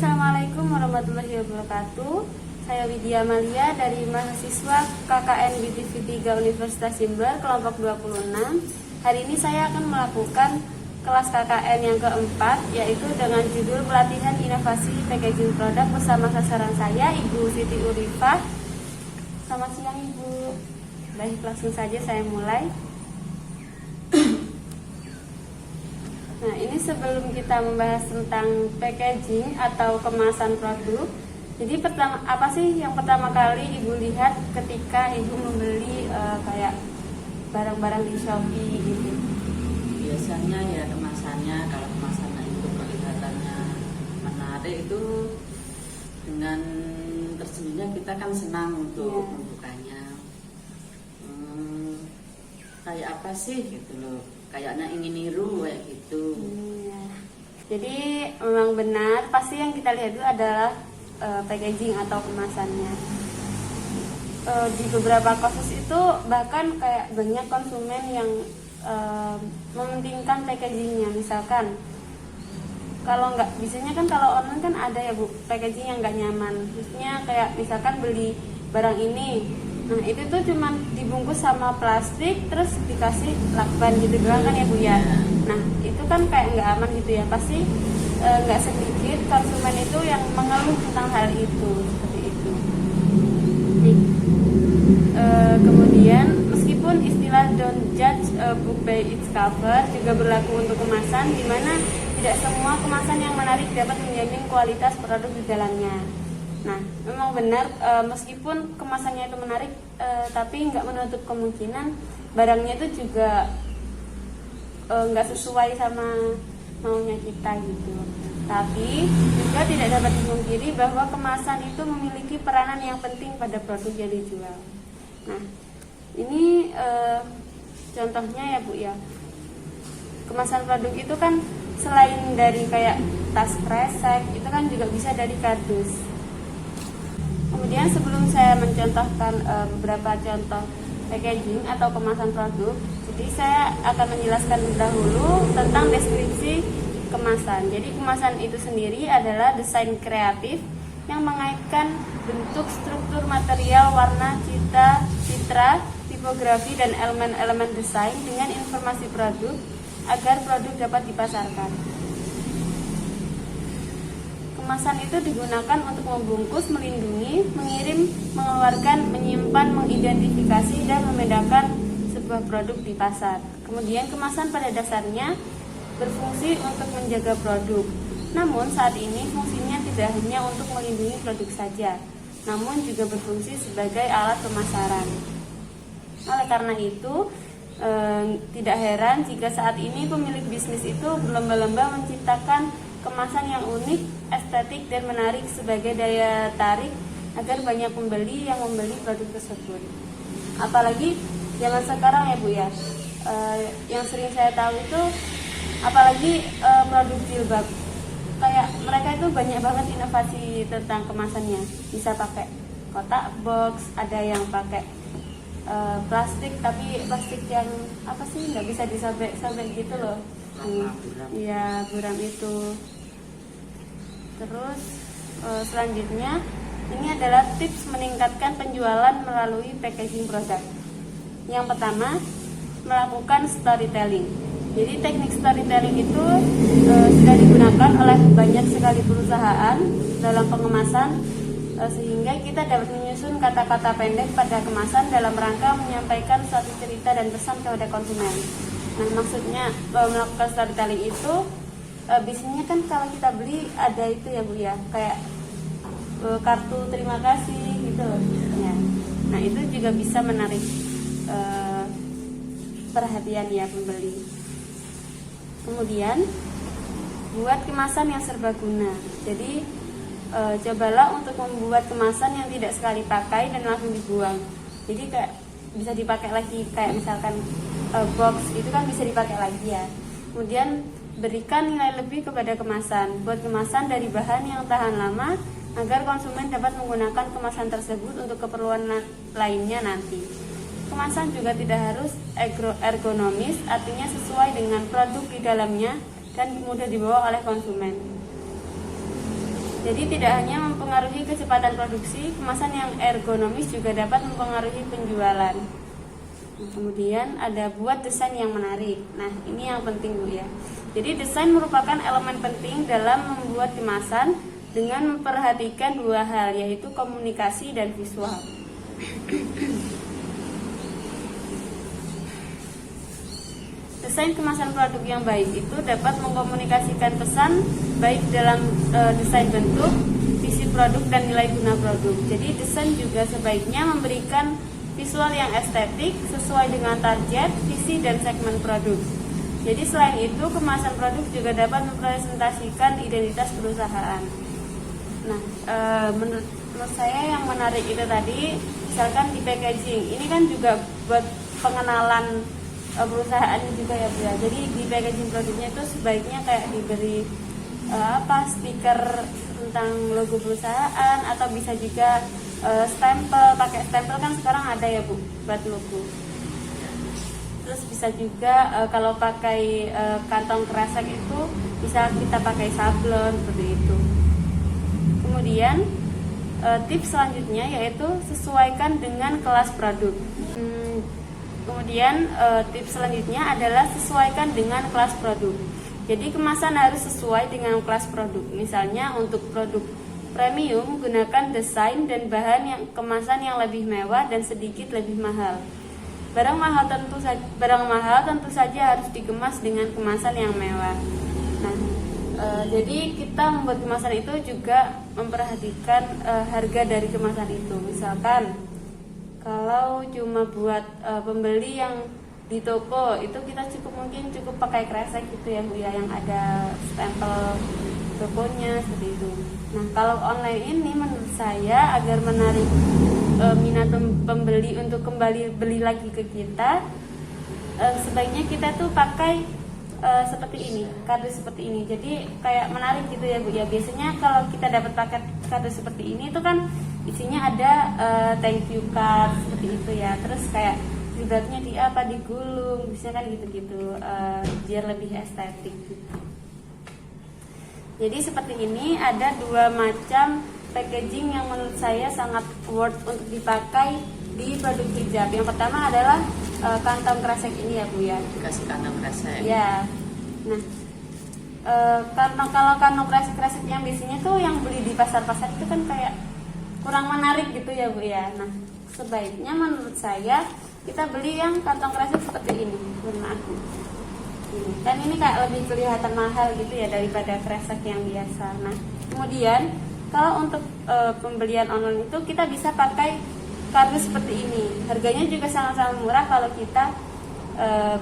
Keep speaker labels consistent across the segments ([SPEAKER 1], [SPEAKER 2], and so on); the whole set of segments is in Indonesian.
[SPEAKER 1] Assalamualaikum warahmatullahi wabarakatuh. Saya Widya Amalia dari mahasiswa KKN BTV 3 Universitas Jember, kelompok 26. Hari ini saya akan melakukan kelas KKN yang keempat, yaitu dengan judul pelatihan inovasi packaging produk bersama sasaran saya, Ibu Siti Urifah. Selamat siang, Ibu. Baik, langsung saja saya mulai. Nah, ini sebelum kita membahas tentang packaging atau kemasan produk, jadi apa sih yang pertama kali Ibu lihat ketika Ibu membeli kayak barang-barang di Shopee gitu?
[SPEAKER 2] Biasanya ya kemasannya, kalau kemasannya itu kelihatannya menarik, itu dengan tersendirinya kita kan senang untuk membukanya. Kayak apa sih gitu loh, kayaknya ingin niru kayak gitu.
[SPEAKER 1] Jadi memang benar, pasti yang kita lihat itu adalah packaging atau kemasannya. Di beberapa kasus itu bahkan kayak banyak konsumen yang mementingkan packagingnya. Misalkan kalau nggak, biasanya kan kalau online kan ada ya Bu, packaging yang nggak nyaman. Maksudnya kayak misalkan beli barang ini, nah itu tuh cuman dibungkus sama plastik terus dikasih lakban gitu doang kan ya Bu ya. Nah itu kan kayak nggak aman gitu ya. Pasti nggak sedikit konsumen itu yang mengeluh tentang hal itu, seperti itu. Kemudian meskipun istilah don't judge a book by its cover juga berlaku untuk kemasan, di mana tidak semua kemasan yang menarik dapat menjamin kualitas produk di dalamnya. Nah, memang benar, meskipun kemasannya itu menarik, tapi nggak menutup kemungkinan barangnya itu juga nggak sesuai sama maunya kita gitu. Tapi juga tidak dapat dipungkiri bahwa kemasan itu memiliki peranan yang penting pada produk yang dijual. Nah, ini contohnya ya Bu ya. Kemasan produk itu kan selain dari kayak tas kresek, itu kan juga bisa dari kardus. Kemudian sebelum saya mencontohkan beberapa contoh packaging atau kemasan produk, jadi saya akan menjelaskan dahulu tentang deskripsi kemasan. Jadi kemasan itu sendiri adalah desain kreatif yang mengaitkan bentuk, struktur, material, warna, citra, tipografi, dan elemen-elemen desain dengan informasi produk agar produk dapat dipasarkan. Kemasan itu digunakan untuk membungkus, melindungi, mengirim, mengeluarkan, menyimpan, mengidentifikasi, dan membedakan sebuah produk di pasar. Kemudian kemasan pada dasarnya berfungsi untuk menjaga produk. Namun saat ini fungsinya tidak hanya untuk melindungi produk saja, namun juga berfungsi sebagai alat pemasaran. Oleh karena itu, tidak heran jika saat ini pemilik bisnis itu berlomba-lomba menciptakan kemasan yang unik, estetik, dan menarik sebagai daya tarik agar banyak pembeli yang membeli produk tersebut. Apalagi zaman sekarang ya Bu ya, yang sering saya tahu itu apalagi produk jilbab, kayak mereka itu banyak banget inovasi tentang kemasannya. Bisa pakai kotak box, ada yang pakai plastik, tapi plastik yang apa sih, nggak bisa disobek-sobek gitu loh. Iya, buram itu. Terus selanjutnya ini adalah tips meningkatkan penjualan melalui packaging produk. Yang pertama, melakukan storytelling. Jadi teknik storytelling itu sudah digunakan oleh banyak sekali perusahaan dalam pengemasan, sehingga kita dapat menyusun kata-kata pendek pada kemasan dalam rangka menyampaikan suatu cerita dan pesan kepada konsumen. Nah, maksudnya melakukan storytelling itu biasanya kan kalau kita beli ada itu ya Bu ya, kayak kartu terima kasih gitu ya. Nah, itu juga bisa menarik perhatian ya pembeli. Kemudian buat kemasan yang serbaguna. Jadi cobalah untuk membuat kemasan yang tidak sekali pakai dan langsung dibuang. Jadi kayak bisa dipakai lagi, kayak misalkan box itu kan bisa dipakai lagi ya. Kemudian berikan nilai lebih kepada kemasan. Buat kemasan dari bahan yang tahan lama agar konsumen dapat menggunakan kemasan tersebut untuk keperluan lainnya nanti. Kemasan juga tidak harus ergonomis, artinya sesuai dengan produk di dalamnya dan mudah dibawa oleh konsumen. Jadi tidak hanya mempengaruhi kecepatan produksi, kemasan yang ergonomis juga dapat mempengaruhi penjualan. Nah, kemudian ada buat desain yang menarik. Nah, ini yang penting Bu ya. Jadi desain merupakan elemen penting dalam membuat kemasan dengan memperhatikan dua hal, yaitu komunikasi dan visual. Desain kemasan produk yang baik itu dapat mengkomunikasikan pesan baik dalam desain bentuk, visi produk, dan nilai guna produk. Jadi desain juga sebaiknya memberikan visual yang estetik sesuai dengan target, visi, dan segmen produk. Jadi selain itu, kemasan produk juga dapat mempresentasikan identitas perusahaan. Nah, menurut saya yang menarik itu tadi, misalkan di packaging, ini kan juga buat pengenalan perusahaan juga ya Bu ya. Jadi di packaging produknya itu sebaiknya kayak diberi stiker tentang logo perusahaan, atau bisa juga stempel, pakai stempel kan sekarang ada ya Bu buat logo. Terus bisa juga kalau pakai kantong kresek itu bisa kita pakai sablon seperti itu. Kemudian tips selanjutnya yaitu sesuaikan dengan kelas produk. Kemudian tips selanjutnya adalah sesuaikan dengan kelas produk. Jadi kemasan harus sesuai dengan kelas produk. Misalnya untuk produk premium gunakan desain dan bahan yang kemasan yang lebih mewah dan sedikit lebih mahal. Barang mahal tentu saja harus dikemas dengan kemasan yang mewah. Nah, jadi kita membuat kemasan itu juga memperhatikan harga dari kemasan itu. Misalkan kalau cuma buat pembeli yang di toko itu kita mungkin cukup pakai kresek gitu ya Bu ya, yang ada stempel tokonya seperti itu. Nah, kalau online ini menurut saya agar menarik minat pembeli untuk kembali beli lagi ke kita, sebaiknya kita tuh pakai seperti ini, kardus seperti ini. Jadi kayak menarik gitu ya Bu ya. Biasanya kalau kita dapat paket kardus seperti ini itu kan isinya ada thank you card seperti itu ya. Terus kayak dibuatnya digulung, biasanya kan gitu-gitu, biar lebih estetik gitu. Jadi seperti ini ada dua macam packaging yang menurut saya sangat worth untuk dipakai di produk hijab. Yang pertama adalah kantong kresek ini ya Bu ya.
[SPEAKER 2] Dikasih kantong kresek.
[SPEAKER 1] Ya. Nah, kalau kantong kresek yang biasanya tuh yang beli di pasar-pasar itu kan kayak kurang menarik gitu ya Bu ya. Nah, sebaiknya menurut saya kita beli yang kantong kresek seperti ini, warna aku. Dan ini kayak lebih kelihatan mahal gitu ya daripada kresek yang biasa. Nah, kemudian kalau untuk pembelian online itu kita bisa pakai kardus seperti ini. Harganya juga sangat-sangat murah kalau kita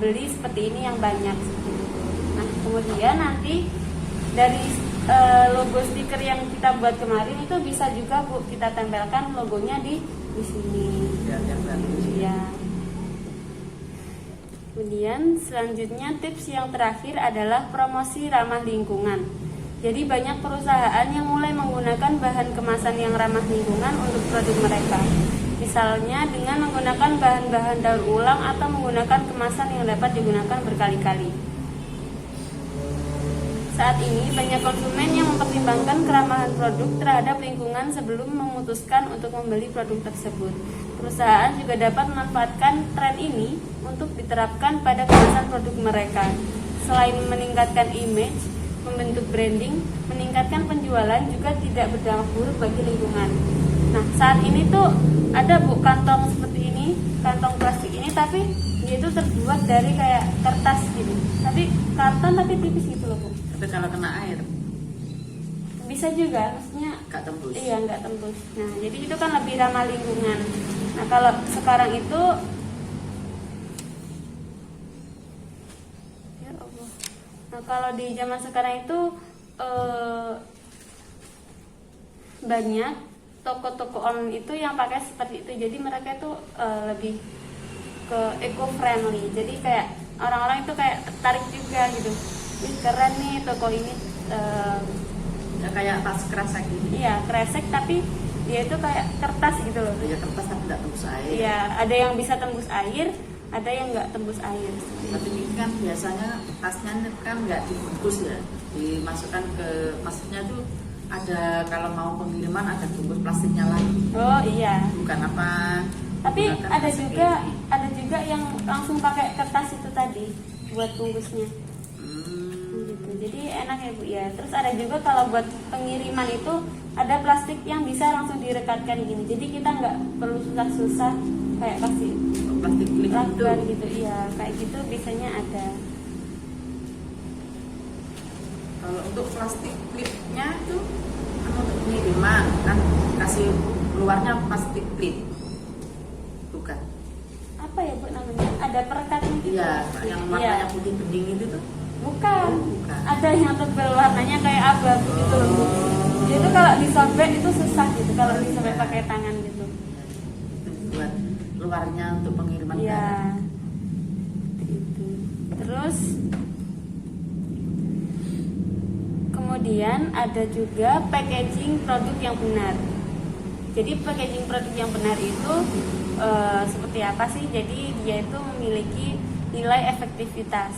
[SPEAKER 1] beli seperti ini yang banyak seperti itu. Nah, kemudian nanti dari logo stiker yang kita buat kemarin itu bisa juga Bu kita tempelkan logonya di sini. Ya. Kemudian selanjutnya tips yang terakhir adalah promosi ramah lingkungan. Jadi banyak perusahaan yang mulai menggunakan bahan kemasan yang ramah lingkungan untuk produk mereka. Misalnya dengan menggunakan bahan-bahan daur ulang atau menggunakan kemasan yang dapat digunakan berkali-kali. Saat ini banyak konsumen yang mempertimbangkan keramahan produk terhadap lingkungan sebelum memutuskan untuk membeli produk tersebut. Perusahaan juga dapat memanfaatkan tren ini untuk diterapkan pada kemasan produk mereka. Selain meningkatkan image, membentuk branding, meningkatkan penjualan juga tidak berdampak buruk bagi lingkungan. Nah, saat ini tuh ada Bu kantong seperti ini, kantong plastik ini, tapi dia itu terbuat dari kayak kertas gitu. Tapi karton tapi tipis gitu loh Bu.
[SPEAKER 2] Tapi kalau kena air
[SPEAKER 1] bisa juga, maksudnya
[SPEAKER 2] nggak tembus.
[SPEAKER 1] Iya, nggak tembus. Nah, jadi itu kan lebih ramah lingkungan. Nah, kalau sekarang itu ya Allah. Nah, kalau di zaman sekarang itu banyak toko-toko online itu yang pakai seperti itu. Jadi mereka itu lebih ke eco friendly. Jadi kayak orang-orang itu kayak tertarik juga gitu. Ih, keren nih toko ini.
[SPEAKER 2] Ya kayak tas kresek ini.
[SPEAKER 1] Iya, kresek tapi dia itu kayak kertas gitu loh.
[SPEAKER 2] Ya kertas tapi tidak tembus air.
[SPEAKER 1] Iya, ada yang bisa tembus air, ada yang nggak tembus air.
[SPEAKER 2] Tapi ini kan biasanya tasnya kan nggak dibungkus ya, dimasukkan ke, maksudnya tuh ada kalau mau pengiriman ada bungkus plastiknya lagi.
[SPEAKER 1] Oh iya.
[SPEAKER 2] Bukan apa?
[SPEAKER 1] Tapi
[SPEAKER 2] Gunakan
[SPEAKER 1] ada
[SPEAKER 2] plastik
[SPEAKER 1] juga
[SPEAKER 2] ini.
[SPEAKER 1] ada juga yang langsung pakai kertas itu tadi buat bungkusnya. Gitu. Jadi enak ya Bu ya. Terus ada juga kalau buat pengiriman itu ada plastik yang bisa langsung direkatkan gini. Jadi kita nggak perlu susah-susah kayak kasih
[SPEAKER 2] Plastik klip itu.
[SPEAKER 1] lakban gitu. Iya, kayak gitu biasanya ada.
[SPEAKER 2] Kalau untuk plastik klipnya itu kan untuk pengiriman kan kasih luarnya plastik klip. Bukan.
[SPEAKER 1] Apa ya Bu namanya? Ada perekatnya gitu.
[SPEAKER 2] Iya, yang warnanya putih bening itu tuh.
[SPEAKER 1] Bukan.
[SPEAKER 2] Oh, bukan.
[SPEAKER 1] Ada yang tebal warnanya kayak abu gitu loh Bu. Jadi itu kalau disobek itu susah gitu kalau disobek pakai tangan gitu.
[SPEAKER 2] Itu buat luarnya untuk pengiriman barang.
[SPEAKER 1] Iya. Itu. Terus kemudian ada juga packaging produk yang benar. Jadi packaging produk yang benar itu seperti apa sih? Jadi dia itu memiliki nilai efektivitas.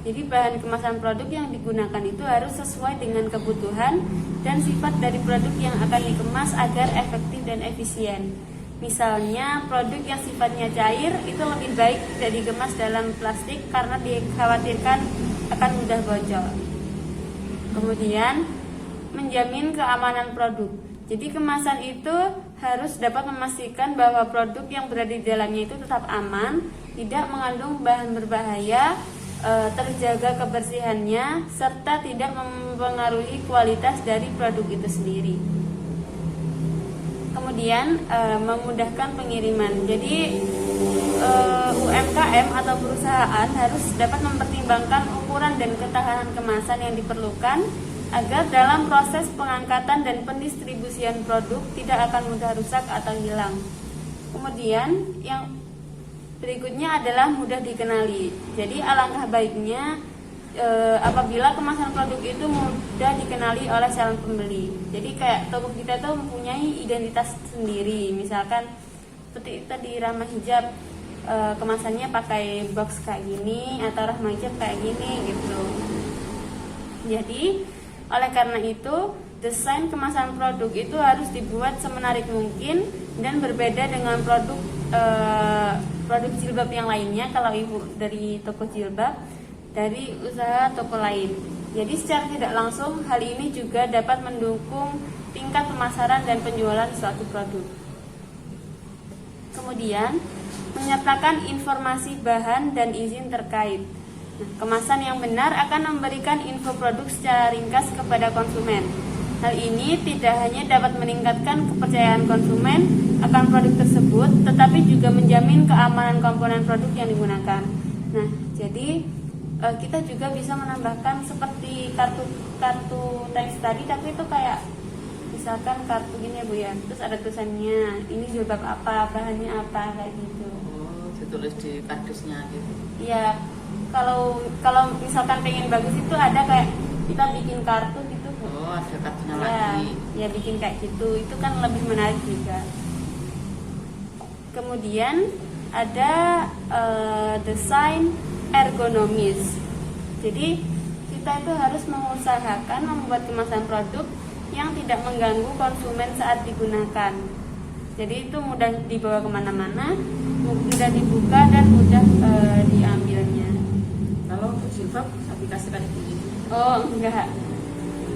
[SPEAKER 1] Jadi bahan kemasan produk yang digunakan itu harus sesuai dengan kebutuhan dan sifat dari produk yang akan dikemas agar efektif dan efisien. Misalnya produk yang sifatnya cair itu lebih baik tidak dikemas dalam plastik karena dikhawatirkan akan mudah bocor. Kemudian menjamin keamanan produk. Jadi kemasan itu harus dapat memastikan bahwa produk yang berada di dalamnya itu tetap aman, tidak mengandung bahan berbahaya, terjaga kebersihannya, serta tidak mempengaruhi kualitas dari produk itu sendiri. Kemudian memudahkan pengiriman. Jadi UMKM atau perusahaan harus dapat mempertimbangkan ukuran dan ketahanan kemasan yang diperlukan agar dalam proses pengangkatan dan pendistribusian produk tidak akan mudah rusak atau hilang. Kemudian yang berikutnya adalah mudah dikenali. Jadi alangkah baiknya apabila kemasan produk itu mudah dikenali oleh calon pembeli. Jadi kayak toko kita tuh mempunyai identitas sendiri. Misalkan seperti tadi Rahma Hijab, kemasannya pakai box kayak gini atau Rahma Hijab kayak gini gitu. Jadi oleh karena itu desain kemasan produk itu harus dibuat semenarik mungkin dan berbeda dengan produk jilbab yang lainnya. Kalau ibu dari toko jilbab, dari usaha toko lain. Jadi secara tidak langsung hal ini juga dapat mendukung tingkat pemasaran dan penjualan suatu produk. Kemudian menyertakan informasi bahan dan izin terkait. Nah, kemasan yang benar akan memberikan info produk secara ringkas kepada konsumen. Hal ini tidak hanya dapat meningkatkan kepercayaan konsumen akan produk tersebut, tetapi juga menjamin keamanan komponen produk yang digunakan. Nah, jadi kita juga bisa menambahkan seperti kartu teks tadi, tapi itu kayak misalkan kartu gini ya Bu ya. Terus ada tulisannya, ini jilbab apa, bahannya apa, kayak gitu.
[SPEAKER 2] Oh, ditulis di kardusnya gitu.
[SPEAKER 1] Iya, kalau misalkan pengen bagus itu ada kayak kita bikin kartu gitu.
[SPEAKER 2] Oh, ada kartunya
[SPEAKER 1] Ya,
[SPEAKER 2] lagi.
[SPEAKER 1] ya bikin kayak gitu, itu kan lebih menarik juga. Kemudian ada desain ergonomis. Jadi kita itu harus mengusahakan membuat kemasan produk yang tidak mengganggu konsumen saat digunakan. Jadi itu mudah dibawa kemana-mana, mudah dibuka dan mudah diambilnya.
[SPEAKER 2] Kalau untuk jilbab aplikasi kayak gini.
[SPEAKER 1] Oh enggak.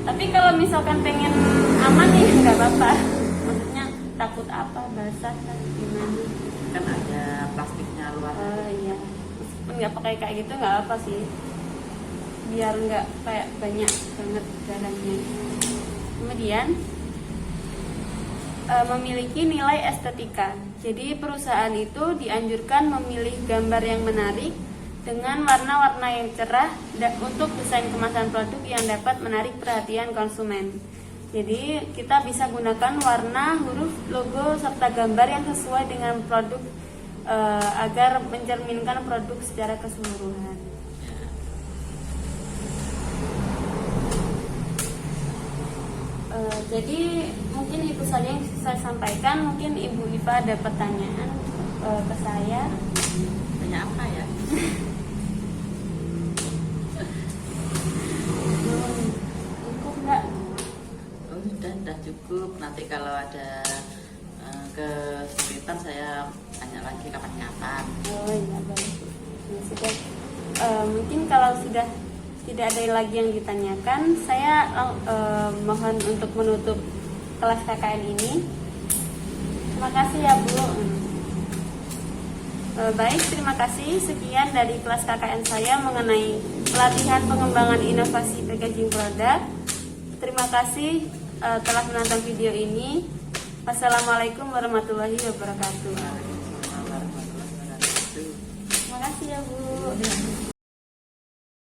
[SPEAKER 1] Tapi kalau misalkan pengen aman ya nggak apa-apa. Maksudnya takut apa basah kan gimana?
[SPEAKER 2] Kan ada plastiknya luar.
[SPEAKER 1] Oh iya. Meskipun nggak pakai kayak gitu nggak apa sih. Biar nggak kayak banyak banget barangnya. Kemudian memiliki nilai estetika. Jadi perusahaan itu dianjurkan memilih gambar yang menarik dengan warna-warna yang cerah untuk desain kemasan produk yang dapat menarik perhatian konsumen. Jadi kita bisa gunakan warna, huruf, logo, serta gambar yang sesuai dengan produk agar mencerminkan produk secara keseluruhan. Jadi mungkin itu saja yang saya sampaikan. Mungkin Ibu Iva ada pertanyaan ke saya.
[SPEAKER 2] Tanya apa ya?
[SPEAKER 1] Cukup enggak?
[SPEAKER 2] Oh, sudah. cukup. Nanti kalau ada kesulitan saya tanya lagi kapan-kapan.
[SPEAKER 1] Oh iya, baik. Ya, sudah. Mungkin kalau sudah tidak ada lagi yang ditanyakan, saya mohon untuk menutup kelas KKN ini. Terima kasih ya Bu. Baik, terima kasih. Sekian dari kelas KKN saya mengenai pelatihan pengembangan inovasi packaging produk. Terima kasih telah menonton video ini. Wassalamualaikum warahmatullahi wabarakatuh.
[SPEAKER 2] Waalaikumsalam warahmatullahi wabarakatuh.
[SPEAKER 1] Terima kasih ya Bu.